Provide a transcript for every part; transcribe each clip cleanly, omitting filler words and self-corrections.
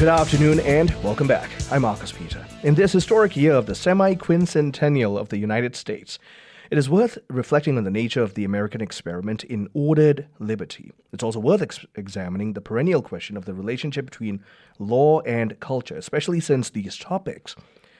Good afternoon and welcome back. I'm Marcus Peter. In this historic year of the semi-quincentennial of the United States, it is worth reflecting on the nature of the American experiment in ordered liberty. It's also worth examining the perennial question of the relationship between law and culture, especially since these topics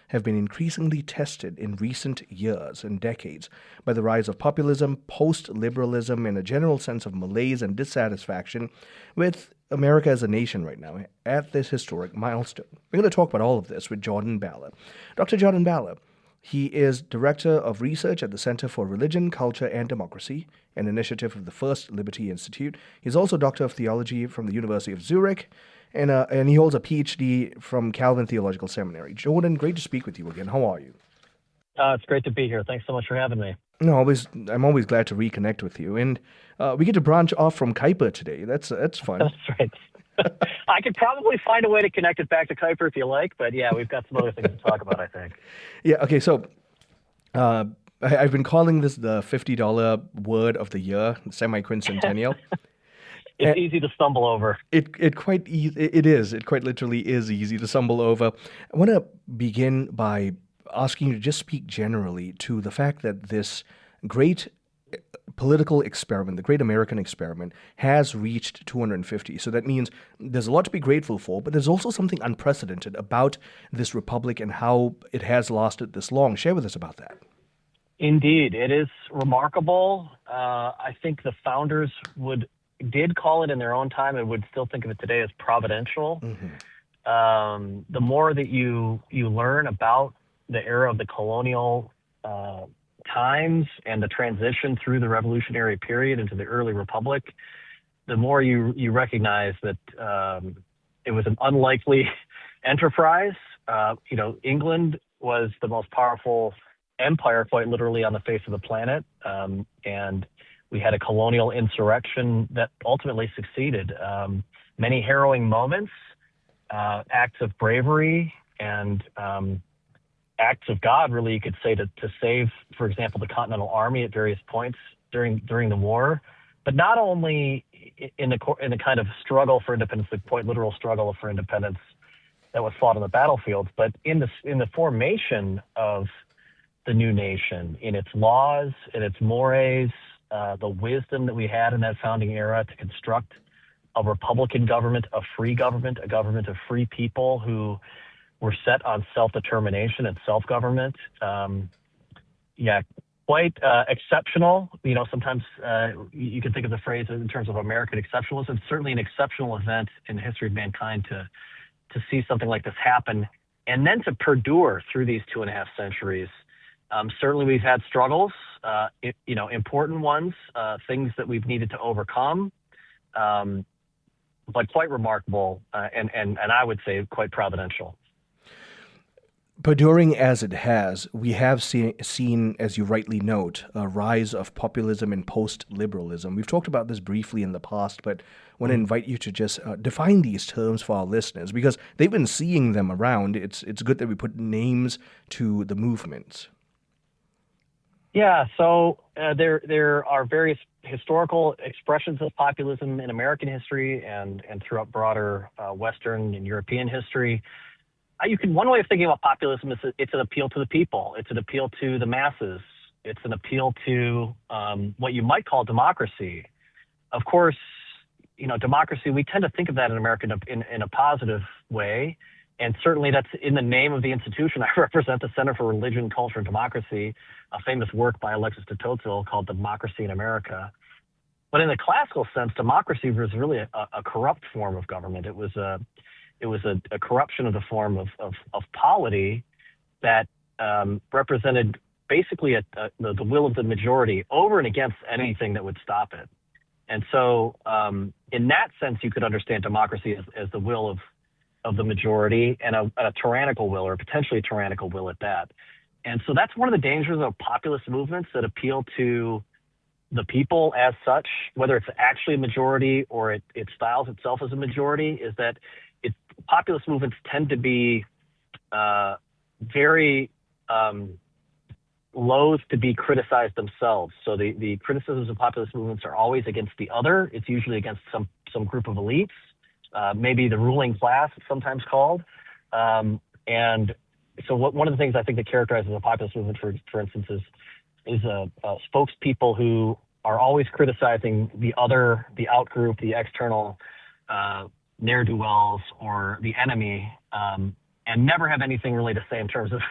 have been increasingly tested in recent years and decades by the rise of populism, post-liberalism, and a general sense of malaise and dissatisfaction with America as a nation right now at this historic milestone. We're going to talk about all of this with Jordan Ballor. Dr. Jordan Ballor, he is Director of Research at the Center for Religion, Culture, and Democracy, an initiative of the First Liberty Institute. He's also Doctor of Theology from the University of Zurich, and he holds a Ph.D. from Calvin Theological Seminary. Jordan, great to speak with you again. How are you? It's great to be here. Thanks so much for having me. No, I'm always glad to reconnect with you. And we get to branch off from Kuiper today. That's fun. That's right. I could probably find a way to connect it back to Kuiper if you like, but yeah, we've got some other things to talk about, I think. Yeah, okay, so I've been calling this the $50 word of the year, semi-quincentennial. It's easy to stumble over. It quite literally is easy to stumble over. I want to begin by asking you to just speak generally to the fact that this great political experiment, the great American experiment, has reached 250. So that means there's a lot to be grateful for, but there's also something unprecedented about this republic and how it has lasted this long. Share with us about that. Indeed. It is remarkable. I think the founders did call it in their own time and would still think of it today as providential. Mm-hmm. The more that you learn about the era of the colonial times and the transition through the revolutionary period into the early republic, the more you recognize that it was an unlikely enterprise. England was the most powerful empire, quite literally, on the face of the planet, and we had a colonial insurrection that ultimately succeeded. Many harrowing moments, acts of bravery, and acts of God, really, you could say, to save, for example, the Continental Army at various points during the war. But not only in the kind of struggle for independence, the quite literal struggle for independence that was fought on the battlefields, but in the formation of the new nation, in its laws, in its mores, the wisdom that we had in that founding era to construct a republican government, a free government, a government of free people who were set on self-determination and self-government. Quite exceptional. Sometimes you can think of the phrase in terms of American exceptionalism. It's certainly an exceptional event in the history of mankind to see something like this happen, and then to perdure through these 2.5 centuries. Certainly we've had struggles, important ones, things that we've needed to overcome, but quite remarkable and I would say quite providential. Perduring as it has, we have seen, as you rightly note, a rise of populism and post-liberalism. We've talked about this briefly in the past, but I want to invite you to just define these terms for our listeners, because they've been seeing them around. It's good that we put names to the movements. Yeah, so there are various historical expressions of populism in American history and throughout broader Western and European history. One way of thinking about populism is that it's an appeal to the people. It's an appeal to the masses. It's an appeal to what you might call democracy. Of course, democracy, we tend to think of that in America in a positive way. And certainly that's in the name of the institution I represent, the Center for Religion, Culture, and Democracy, a famous work by Alexis de Tocqueville called Democracy in America. But in the classical sense, democracy was really a corrupt form of government. It was a corruption of the form of polity that represented basically the will of the majority over and against anything that would stop it. And so in that sense, you could understand democracy as the will of the majority and a tyrannical will, or potentially a tyrannical will at that. And so that's one of the dangers of populist movements that appeal to the people as such, whether it's actually a majority or it styles itself as a majority, is that populist movements tend to be very loath to be criticized themselves. So the criticisms of populist movements are always against the other. It's usually against some group of elites maybe the ruling class, it's sometimes called. And so one of the things I think that characterizes the populist movement, for instance, is spokespeople who are always criticizing the other, the outgroup, the external ne'er-do-wells or the enemy, and never have anything really to say in terms of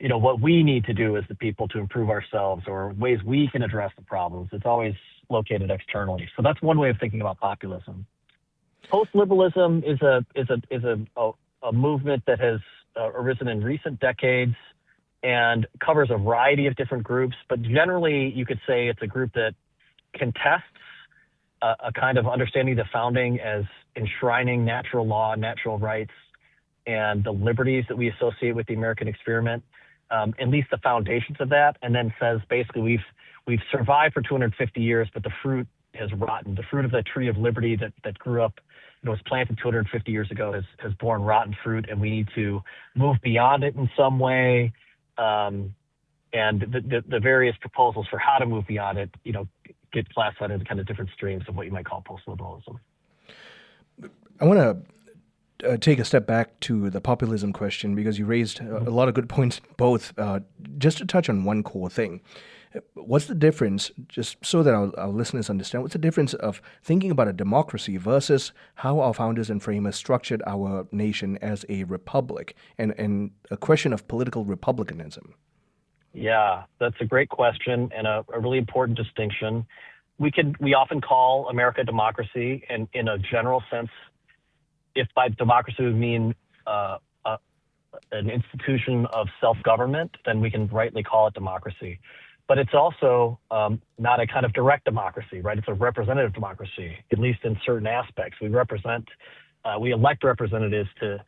what we need to do as the people to improve ourselves or ways we can address the problems. It's always located externally. So that's one way of thinking about populism. Post-liberalism is a movement that has arisen in recent decades and covers a variety of different groups, but generally you could say it's a group that contests a kind of understanding the founding as enshrining natural law, natural rights, and the liberties that we associate with the American experiment, at least the foundations of that, and then says basically we've survived for 250 years, but the fruit has rotten. The fruit of the tree of liberty that grew up, was planted 250 years ago has borne rotten fruit, and we need to move beyond it in some way. And the various proposals for how to move beyond it, get classified into kind of different streams of what you might call post-liberalism. I want to take a step back to the populism question because you raised a lot of good points, both. Just to touch on one core thing. What's the difference, just so that our listeners understand, what's the difference of thinking about a democracy versus how our founders and framers structured our nation as a republic and a question of political republicanism? Yeah, that's a great question and a really important distinction. We often call America a democracy, and in a general sense, if by democracy we mean an institution of self-government, then we can rightly call it democracy. But it's also not a kind of direct democracy, right? It's a representative democracy, at least in certain aspects. We elect representatives to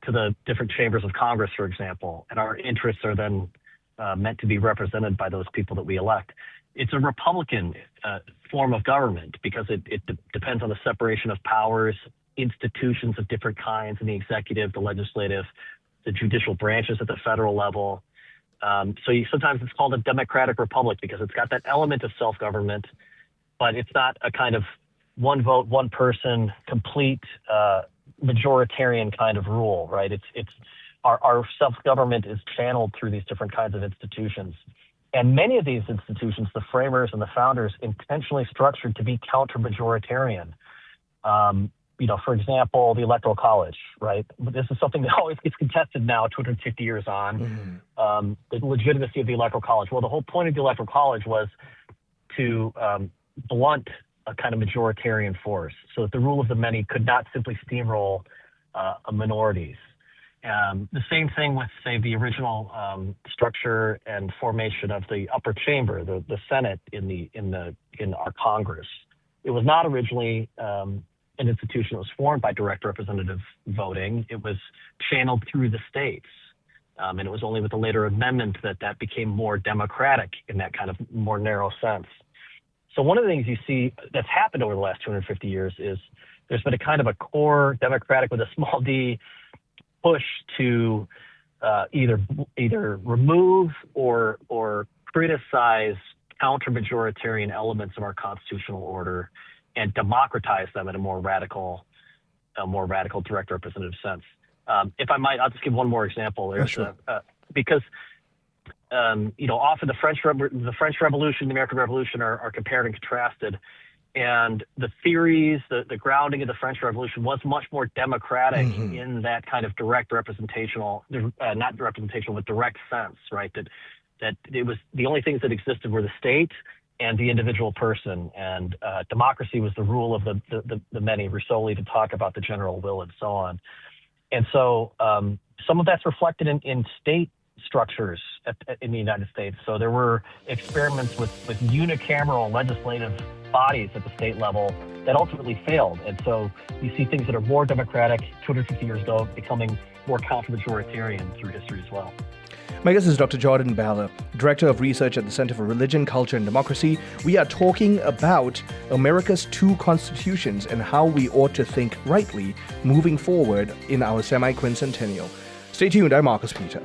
the different chambers of Congress, for example, and our interests are then meant to be represented by those people that we elect. It's a Republican form of government because it depends on the separation of powers, institutions of different kinds in the executive, the legislative, the judicial branches at the federal level. So sometimes it's called a democratic republic because it's got that element of self-government, but it's not a kind of one vote, one person, complete majoritarian kind of rule, right? It's our self-government is channeled through these different kinds of institutions. And many of these institutions, the framers and the founders, intentionally structured to be counter-majoritarian. For example, the Electoral College, right? This is something that always gets contested now, 250 years on. The legitimacy of the Electoral College. Well, the whole point of the Electoral College was to blunt a kind of majoritarian force so that the rule of the many could not simply steamroll minorities. The same thing with, say, the original structure and formation of the upper chamber, the Senate in our Congress. It was not originally an institution that was formed by direct representative voting. It was channeled through the states. And it was only with the later amendment that became more democratic in that kind of more narrow sense. So one of the things you see that's happened over the last 250 years is there's been a kind of a core democratic with a small d push to either remove or criticize counter-majoritarian elements of our constitutional order and democratize them in a more radical direct representative sense. If I might, I'll just give one more example. Sure. Because often the French Revolution, the American Revolution are compared and contrasted, and the theories, the grounding of the French Revolution was much more democratic in that kind of direct representational, not representational, but direct sense, right? That it was the only things that existed were the state and the individual person, and democracy was the rule of the many, Rousseau to talk about the general will and so on. And so some of that's reflected in state structures in the United States. So there were experiments with unicameral legislative bodies at the state level that ultimately failed. And so you see things that are more democratic 250 years ago becoming more counter-majoritarian through history as well. My guest is Dr. Jordan Ballor, Director of Research at the Center for Religion, Culture, and Democracy. We are talking about America's two constitutions and how we ought to think rightly moving forward in our semi-quincentennial. Stay tuned, I'm Marcus Peter.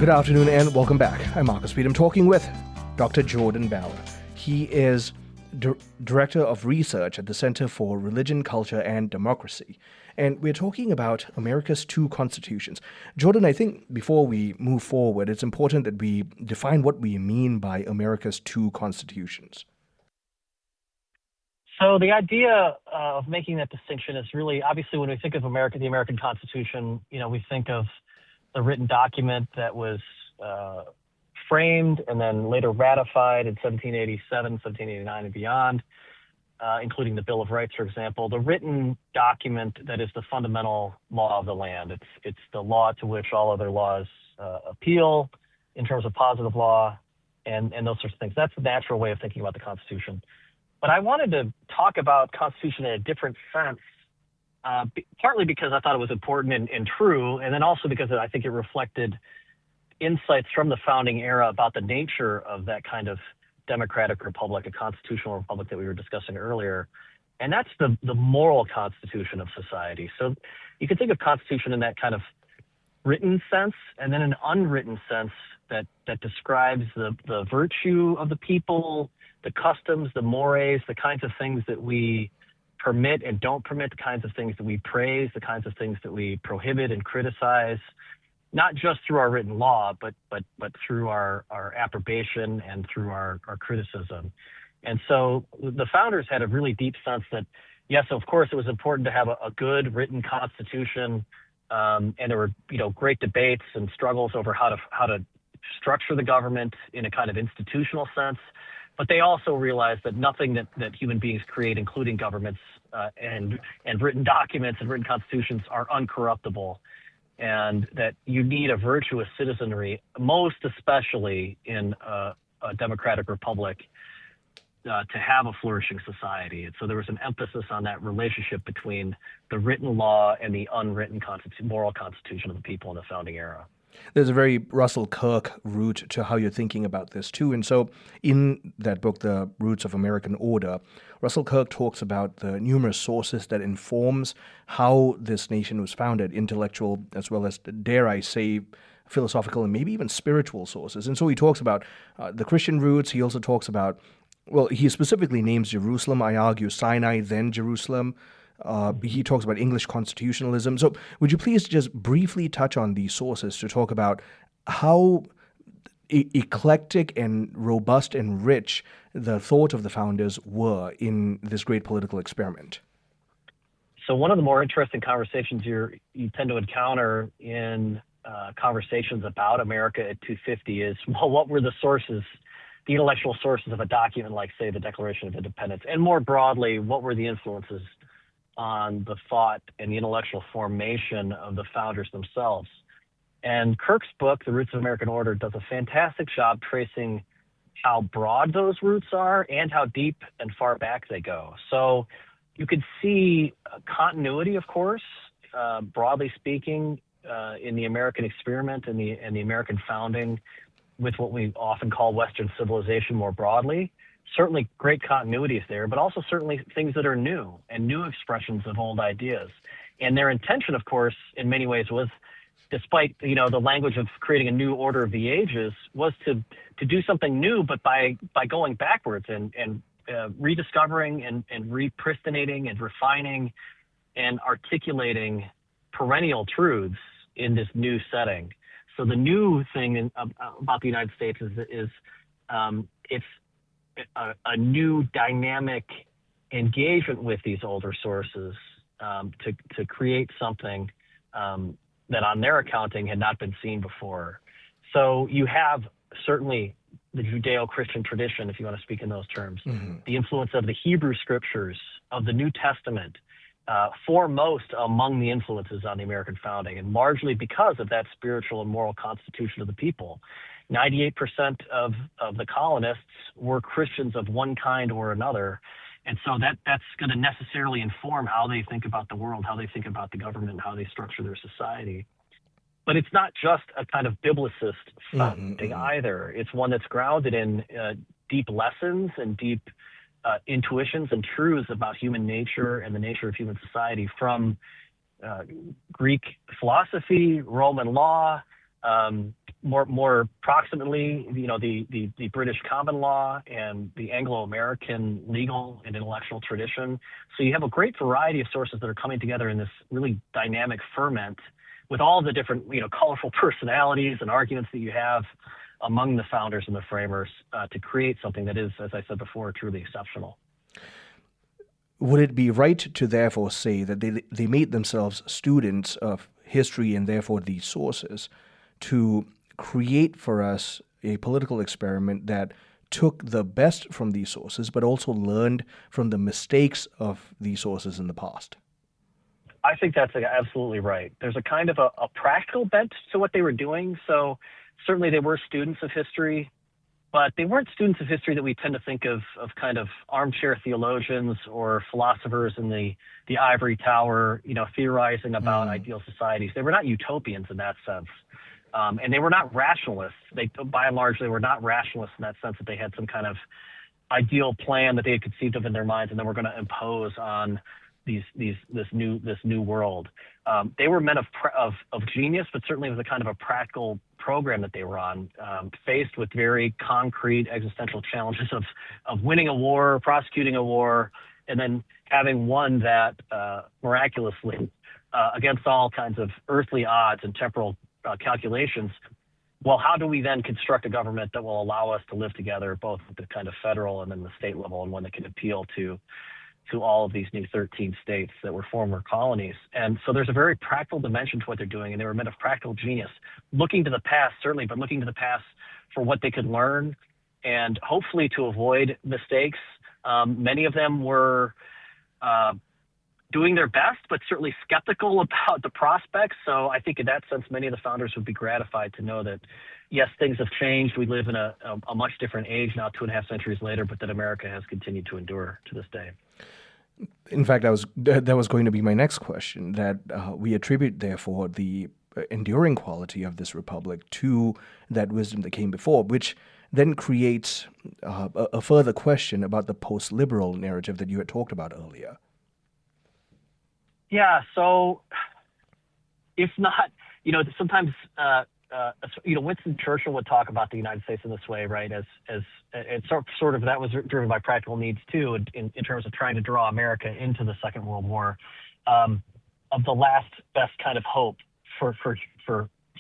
Good afternoon and welcome back. I'm Marcus Pete. I'm talking with Dr. Jordan Ballor. He is Director of Research at the Center for Religion, Culture, and Democracy. And we're talking about America's two constitutions. Jordan, I think before we move forward, it's important that we define what we mean by America's two constitutions. So the idea of making that distinction is really, obviously, when we think of America, the American Constitution, we think of the written document that was framed and then later ratified in 1787, 1789, and beyond, including the Bill of Rights, for example. The written document that is the fundamental law of the land. It's the law to which all other laws appeal in terms of positive law and those sorts of things. That's the natural way of thinking about the Constitution. But I wanted to talk about Constitution in a different sense, partly because I thought it was important and true, and then also because I think it reflected insights from the founding era about the nature of that kind of democratic republic, a constitutional republic that we were discussing earlier. And that's the moral constitution of society. So you can think of Constitution in that kind of written sense, and then an unwritten sense that describes the virtue of the people, the customs, the mores, the kinds of things that we permit and don't permit, the kinds of things that we praise, the kinds of things that we prohibit and criticize, not just through our written law, but through our approbation and through our criticism. And so the founders had a really deep sense that, yes, of course, it was important to have a good written constitution, and there were great debates and struggles over how to structure the government in a kind of institutional sense. But they also realized that nothing that human beings create, including governments and written documents and written constitutions, are uncorruptible, and that you need a virtuous citizenry, most especially in a democratic republic, to have a flourishing society. And so there was an emphasis on that relationship between the written law and the unwritten moral constitution of the people in the founding era. There's a very Russell Kirk root to how you're thinking about this, too. And so in that book, The Roots of American Order, Russell Kirk talks about the numerous sources that informs how this nation was founded, intellectual as well as, dare I say, philosophical and maybe even spiritual sources. And so he talks about the Christian roots. He also talks about, well, he specifically names Jerusalem. I argue Sinai, then Jerusalem. He talks about English constitutionalism. So would you please just briefly touch on these sources to talk about how eclectic and robust and rich the thought of the founders were in this great political experiment? So one of the more interesting conversations you tend to encounter in conversations about America at 250 is, well, what were the sources, the intellectual sources of a document like, say, the Declaration of Independence? And more broadly, what were the influences on the thought and the intellectual formation of the founders themselves? And Kirk's book, The Roots of American Order, does a fantastic job tracing how broad those roots are and how deep and far back they go. So you could see continuity, of course, broadly speaking, in the American experiment and the American founding with what we often call Western civilization more broadly. Certainly great continuity is there, but also certainly things that are new and new expressions of old ideas. And their intention, of course, in many ways was, despite the language of creating a new order of the ages, was to do something new, but by going backwards and rediscovering and repristinating and refining and articulating perennial truths in this new setting. So the new thing about the United States is it's a new dynamic engagement with these older sources to create something that on their accounting had not been seen before. So you have certainly the Judeo-Christian tradition, if you want to speak in those terms, the influence of the Hebrew scriptures, of the New Testament, foremost among the influences on the American founding, and largely because of that spiritual and moral constitution of the people. 98% of the colonists were Christians of one kind or another. And so that's going to necessarily inform how they think about the world, how they think about the government, and how they structure their society. But it's not just a kind of biblicist thing either. It's one that's grounded in deep lessons and deep intuitions and truths about human nature and the nature of human society from Greek philosophy, Roman law, more proximately, the British common law and the Anglo-American legal and intellectual tradition. So you have a great variety of sources that are coming together in this really dynamic ferment with all the different, colorful personalities and arguments that you have among the founders and the framers to create something that is, as I said before, truly exceptional. Would it be right to therefore say that they made themselves students of history and therefore these sources to create for us a political experiment that took the best from these sources, but also learned from the mistakes of these sources in the past? I think that's absolutely right. There's a kind of a practical bent to what they were doing. So certainly they were students of history, but they weren't students of history that we tend to think of kind of armchair theologians or philosophers in the ivory tower, theorizing about ideal societies. They were not utopians in that sense. And they were not rationalists. By and large, they were not rationalists in that sense that they had some kind of ideal plan that they had conceived of in their minds, and then were going to impose on this new world. They were men of genius, but certainly it was a kind of a practical program that they were on, faced with very concrete existential challenges of winning a war, prosecuting a war, and then having won that miraculously against all kinds of earthly odds and temporal calculations. Well, how do we then construct a government that will allow us to live together, both at the kind of federal and then the state level, and one that can appeal to all of these new 13 states that were former colonies? And so there's a very practical dimension to what they're doing, and they were men of practical genius, looking to the past, certainly, but looking to the past for what they could learn and hopefully to avoid mistakes. Many of them were doing their best, but certainly skeptical about the prospects. So I think in that sense, many of the founders would be gratified to know that, yes, things have changed. We live in a much different age now, 2.5 centuries later, but that America has continued to endure to this day. In fact, that was going to be my next question, that we attribute, therefore, the enduring quality of this republic to that wisdom that came before, which then creates a further question about the post-liberal narrative that you had talked about earlier. Yeah, so if not, sometimes, Winston Churchill would talk about the United States in this way, right? As it's sort of that was driven by practical needs too, in terms of trying to draw America into the Second World War, of the last best kind of hope for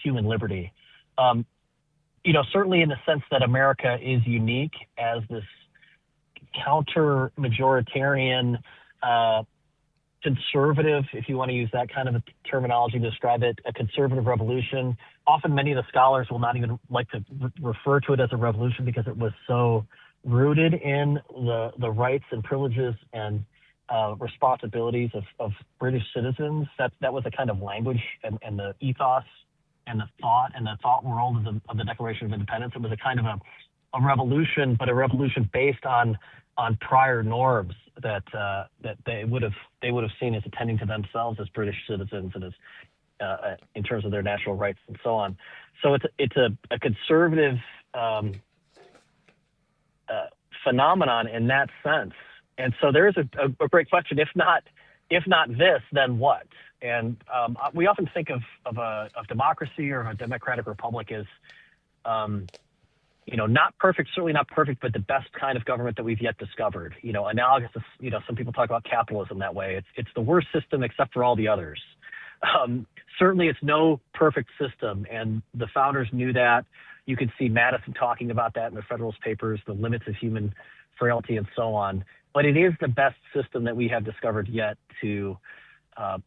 human liberty. Certainly in the sense that America is unique as this counter-majoritarian, conservative, if you want to use that kind of a terminology to describe it, a conservative revolution. Often many of the scholars will not even like to refer to it as a revolution because it was so rooted in the rights and privileges and responsibilities of British citizens. That was a kind of language and the ethos and the thought world of the Declaration of Independence. It was a kind of a revolution, but a revolution based on prior norms that they would have seen as attending to themselves as British citizens and as in terms of their natural rights and so on. So it's a conservative phenomenon in that sense. And so there is a great question. If not this, then what? And we often think of democracy or a democratic republic as not perfect, certainly not perfect, but the best kind of government that we've yet discovered. Analogous to, some people talk about capitalism that way. It's the worst system except for all the others. Certainly it's no perfect system, and the founders knew that. You could see Madison talking about that in the Federalist Papers, the limits of human frailty and so on. But it is the best system that we have discovered yet to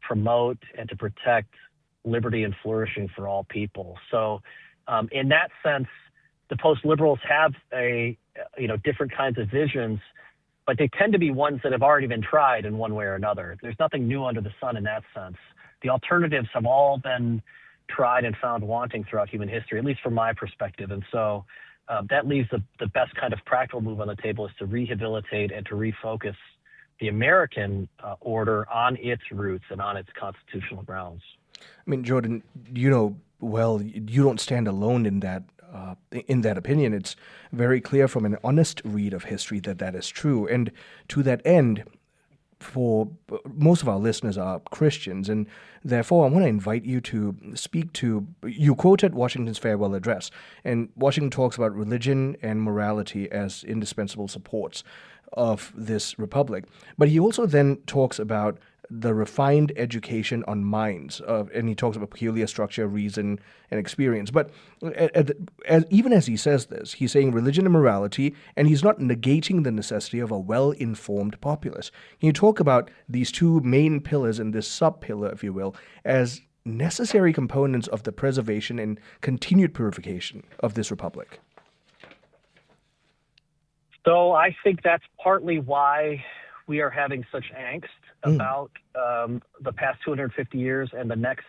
promote and to protect liberty and flourishing for all people. So in that sense, the post-liberals have different kinds of visions, but they tend to be ones that have already been tried in one way or another. There's nothing new under the sun in that sense. The alternatives have all been tried and found wanting throughout human history, at least from my perspective. And so that leaves the best kind of practical move on the table is to rehabilitate and to refocus the American order on its roots and on its constitutional grounds. I mean, Jordan, you don't stand alone in that opinion. It's very clear from an honest read of history that is true. And to that end, for most of our listeners are Christians, and therefore I want to invite you to speak to, you quoted Washington's farewell address, and Washington talks about religion and morality as indispensable supports of this republic. But he also then talks about the refined education on minds, and he talks about peculiar structure, reason, and experience. But even as he says this, he's saying religion and morality, and he's not negating the necessity of a well-informed populace. Can you talk about these two main pillars and this sub-pillar, if you will, as necessary components of the preservation and continued purification of this republic? So I think that's partly why we are having such angst about the past 250 years and the next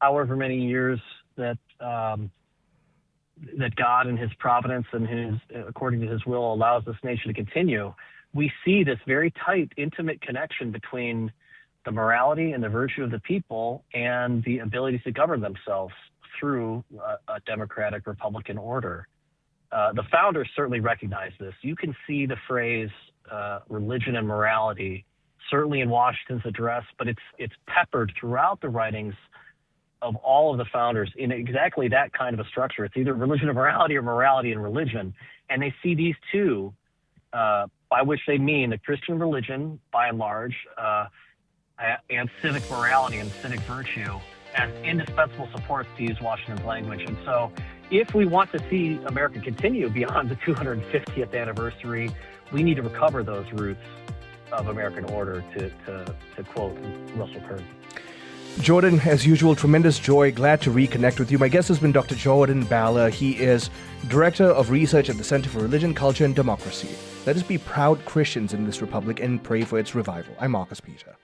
however many years that that God in his providence and his according to his will allows this nation to continue. We see this very tight, intimate connection between the morality and the virtue of the people and the ability to govern themselves through a democratic Republican order. The founders certainly recognized this. You can see the phrase religion and morality certainly in Washington's address, but it's peppered throughout the writings of all of the founders in exactly that kind of a structure. It's either religion and morality or morality and religion. And they see these two, by which they mean the Christian religion, by and large, and civic morality and civic virtue as indispensable supports, to use Washington's language. And so if we want to see America continue beyond the 250th anniversary, we need to recover those roots of American order, to quote Russell Kern. Jordan, as usual, tremendous joy. Glad to reconnect with you. My guest has been Dr. Jordan Ballor. He is Director of Research at the Center for Religion, Culture, and Democracy. Let us be proud Christians in this republic and pray for its revival. I'm Marcus Peter.